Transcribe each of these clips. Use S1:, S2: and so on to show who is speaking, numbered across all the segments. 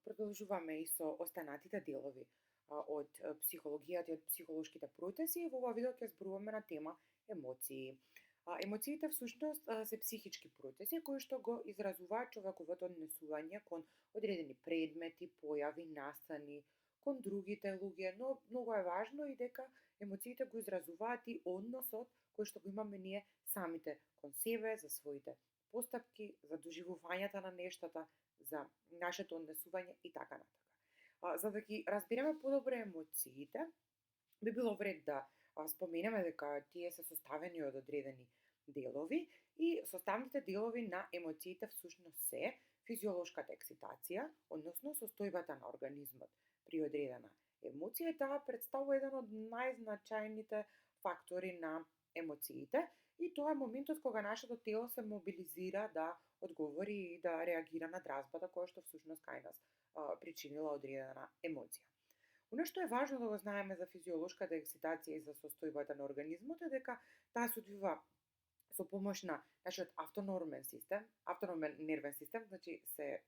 S1: Продолжуваме и со останатите делови од психологијата и од психолошките процеси. Во ова видео ќе зборуваме на тема емоции. Емоциите всушност се психички процеси кои што го изразуваат човековото однесување кон одредени предмети, појави, настани, кон другите луѓе, но многу е важно и дека емоциите го изразуваат и односот кој што го имаме ние самите кон себе, за своите постапки, за доживувањата на нештата, за нашето однесување и така натака. За да ги разбереме подобро емоциите, би било вред да споменеме дека тие се составени од одредени делови и составните делови на емоциите всушност се физиолошката екситација, односно состојбата на организмот при одредена емоција. Таа представува еден од најзначајните фактори на емоциите и тоа е моментот кога нашето тело се мобилизира да одговори и да реагира на дразбата која што всушност кај нас причинила одредена емоција. Оно што е важно да го знаеме за физиолошката екситација и за состојбата на организмот е дека таа се одвива со помош на нашиот автономен нервен систем, значи се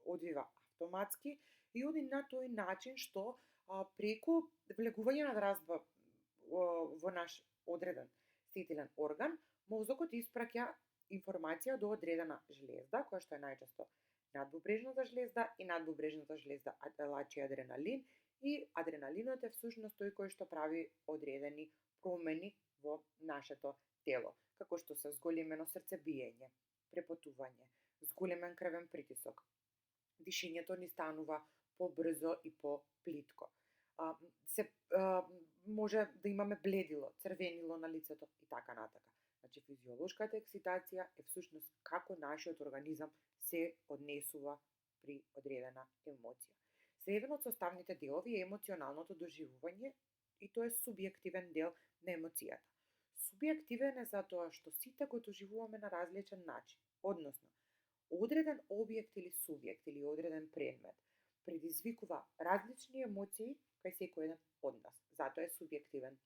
S1: одвива автоматски и оди на тој начин што преку влегување на дразба во наш одреден сетилен орган, мозокот испраќа информација до одредена жлезда, која што е најчесто надбубрежната жлезда и надбубрежната жлезда лачи адреналин, и адреналинот е всушност тој кој што прави одредени промени во нашето тело, како што се зголемено срцебиење, препотување, зголемен крвен притисок, дишењето ни станува побрзо и поплитко. Може да имаме бледило, црвенило на лицето и така натака. Значи, физиолошката екситација е всушност како нашиот организам се однесува при одредена емоција. Еден од составните делови е емоционалното доживување и тоа е субјективен дел на емоцијата. Субјективен е затоа што сите го доживуваме на различен начин, односно, одреден објект или субјект или одреден предмет предизвикува различни емоции кај секој еден од нас. Затоа е субјективен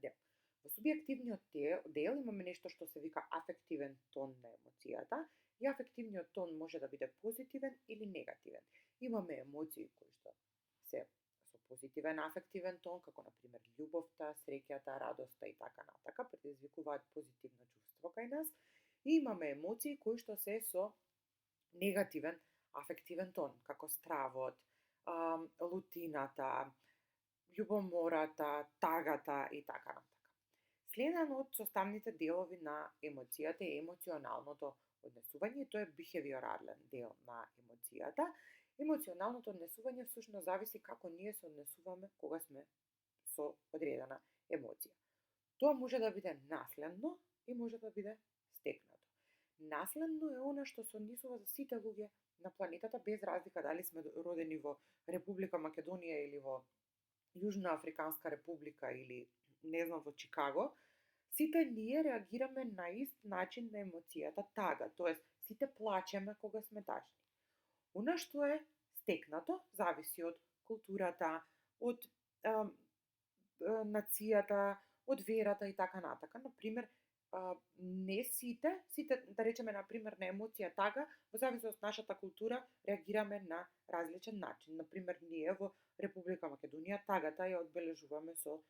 S1: дел. Во субјективниот дел имаме нешто што се вика афективен тон на емоцијата и афективниот тон може да биде позитивен или негативен. Имаме емоции кои што се со позитивен афективен тон, како на пример љубовта, среќата, радоста и така натака, предизвикуваат позитивно чувство кај нас. И имаме емоции кои што се со негативен афективен тон, како стравот, лутината, љубомората, тагата и така натака. Следен од составните делови на емоцијата е емоционалното однесување, тоа е бихевиорален дел на емоцијата. Емоционалното однесување всушност зависи како ние се однесуваме кога сме со одредена емоција. Тоа може да биде наследно и може да биде стекнато. Наследно е она што се однесува за сите луѓе на планетата без разлика дали сме родени во Република Македонија или во Јужна Африканска република или не знам во Чикаго. Сите ние реагираме на ист начин на емоцијата тага, т.е. сите плачеме кога сме тажни. Она што е стекнато зависи од културата, од нацијата, од верата и така натака. Например, не сите, да речеме например на емоција тага, во зависност од нашата култура реагираме на различен начин. Например, ние во Република Македонија тагата ја одбележуваме со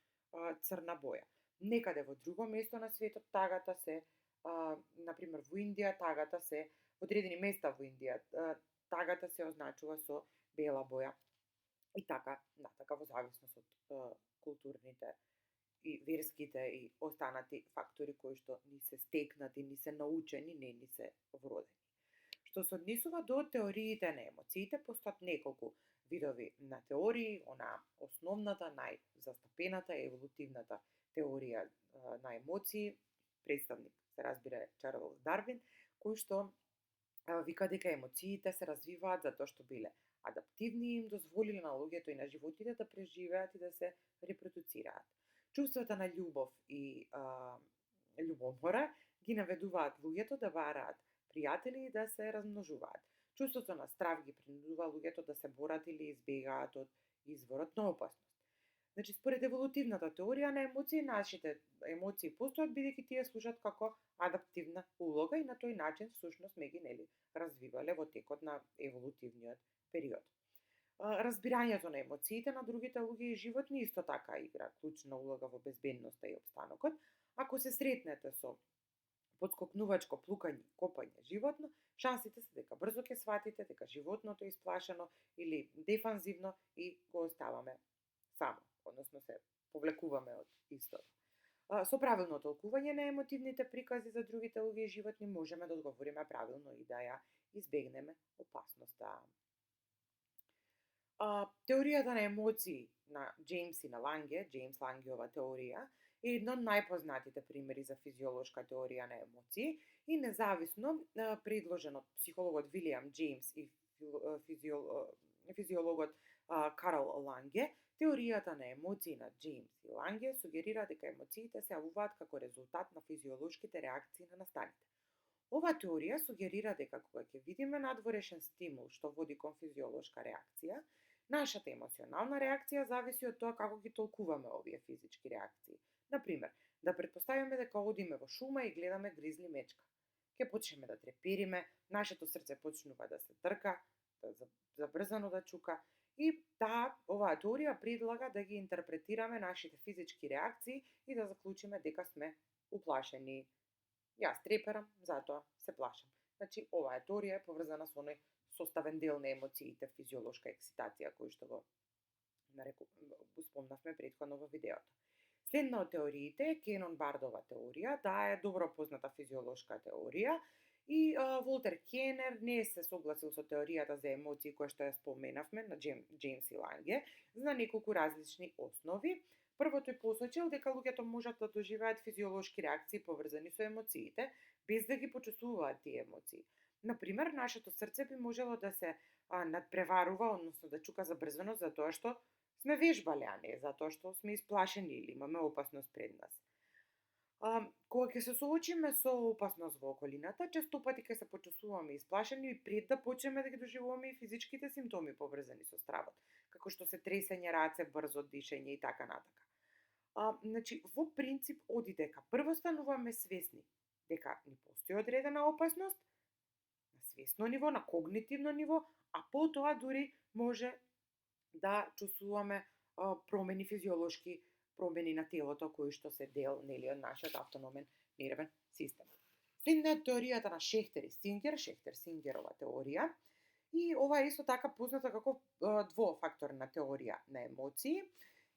S1: црна боја. Некаде во друго место на светот тагата се, например во Индија тагата се, во одредени места во Индија тагата се означува со бела боја и така натака во зависност од културните и верските и останати фактори кои што ни се стекнати, ни се научени, не ни се вродени. Што се однесува до теориите на емоциите, постојат неколку видови на теории, основната, најзастапената е еволутивната теорија на емоции, представник се разбира Чарлс Дарвин, кој што вика дека емоциите се развиваат затоа што биле адаптивни и им дозволиле на луѓето и на животите да преживеат и да се репродуцираат. Чувствата на љубов и љубомора ги наведуваат луѓето да бараат пријатели и да се размножуваат. Чувството на страв ги принудува луѓето да се борат или избегаат од изворот на опасност. Значи, според еволутивната теорија на емоции, нашите емоции постојат бидејќи тие служат како адаптивна улога и на тој начин всушност сме ги развивале во текот на еволутивниот период. Разбирањето на емоциите на другите луѓе и животни исто така игра клучна улога во безбедноста и опстанокот. Ако се сретнете со потскокнувачко плукање и копање животно, шансите се дека брзо ќе сватите дека животното е исплашено или дефанзивно и го оставаме само, односно се повлекуваме од истото. Со правилно толкување на емотивните прикази за другите луѓе и животни можеме да одговориме правилно и да ја избегнеме опасноста. Теоријата на емоции на Джеймс и на Ланге, Джеймс Лангеова теорија, е едно од најпознатите примери за физиолошка теорија на емоции и независно предложен од психологот Вилијам Джеймс и физиологот Карл Ланге, теоријата на емоции на Джеймс и Ланге сугерира дека емоциите се јавуваат како резултат на физиолошките реакции на настаните. Ова теорија сугерира дека кога ќе видиме надворешен стимул што води кон физиолошка реакција, нашата емоционална реакција зависи од тоа како ги толкуваме овие физички реакции. Например, да претпоставиме дека одиме во шума и гледаме гризли мечка. Ќе почнеме да трепериме, нашето срце почнува да се трка, забрзано да чука и оваа теорија предлага да ги интерпретираме нашите физички реакции и да заклучиме дека сме уплашени. Јас треперам, затоа се плашам. Значи, оваа теорија е поврзана со оној составен дел на емоциите, физиолошка ексцитација, кој што го спомнавме претходно во видеото. Следна од теориите е Кенон-Бардова теорија, таа е добро позната физиолошка теорија и Волтер Кенер не се согласил со теоријата за емоции која што ја споменавме на Джеймс и Ланге за неколку различни основи. Прво тој посочил дека луѓето можат да доживеат физиолошки реакции поврзани со емоциите, без да ги почувствуваат тие емоции. Например, нашето срце би можело да се надпреварува, односно да чука забрзано затоа што сме вежбале, а не затоа што сме исплашени или имаме опасност пред нас. Кога ќе се соочиме со опасност во околината, често пати ќе се почувствуваме исплашени и пред да почнеме да ги доживуваме и физичките симптоми поврзани со стравот, како што се тресење раце, брзо дишење и така натака. Значи, во принцип, оди дека прво стануваме свесни дека ни постои одредена опасност, на свесно ниво, на когнитивно ниво, а потоа дури може да чувствуваме промени физиолошки, промени на телото кои што се дел од нашиот автономен нервен систем. Следна е теоријата на Шехтер и Сингер, Шехтер-Сингерова теорија, и ова е исто така позната како двофакторна теорија на емоции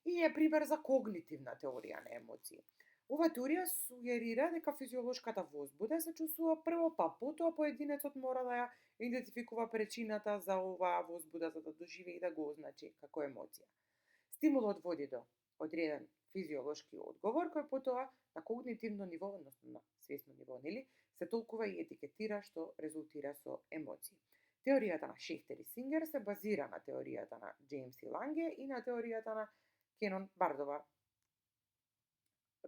S1: и е пример за когнитивна теорија на емоции. Ова теорија сугерира дека физиолошката возбуда се чувствува прво, па потоа поединецот мора да ја идентификува причината за оваа возбуда за да доживее и да го означи како емоција. Стимулот води до одреден физиолошки одговор кој потоа на когнитивно ниво, односно на свесно ниво, се толкува и етикетира што резултира со емоции. Теоријата на Шехтер и Сингер се базира на теоријата на Джеймс и Ланге и на теоријата на Кенон-Бардова.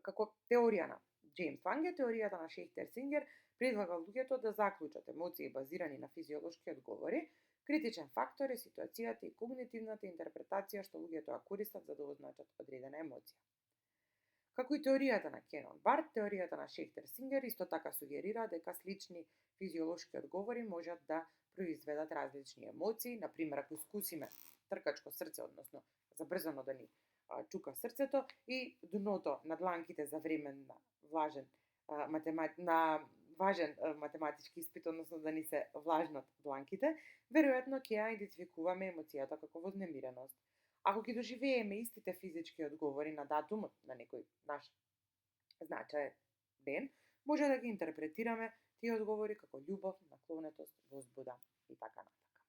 S1: Како теорија на Джеймс Ланге, теоријата на Шехтер-Сингер предлага луѓето да заклучат емоции базирани на физиолошки одговори. Критичен фактор е ситуацијата и когнитивната интерпретација што луѓето ја користат за да означат одредена емоција. Како и теоријата на Кенон-Бард, теоријата на Шехтер-Сингер исто така сугерира дека слични физиолошки одговори можат да произведат различни емоции. Например, ако искусиме тркачко срце, односно забрзано да ни чука срцето и дното на дланките за време на важен математички испит, односно да ни се влажнат дланките, веројатно ќе ја идентификуваме емоцијата како вознемиреност. Ако ги доживееме истите физички одговори на датумот на некој наш значаен ден, може да ги интерпретираме тие одговори како љубов, наклонетост, возбуда и така натака.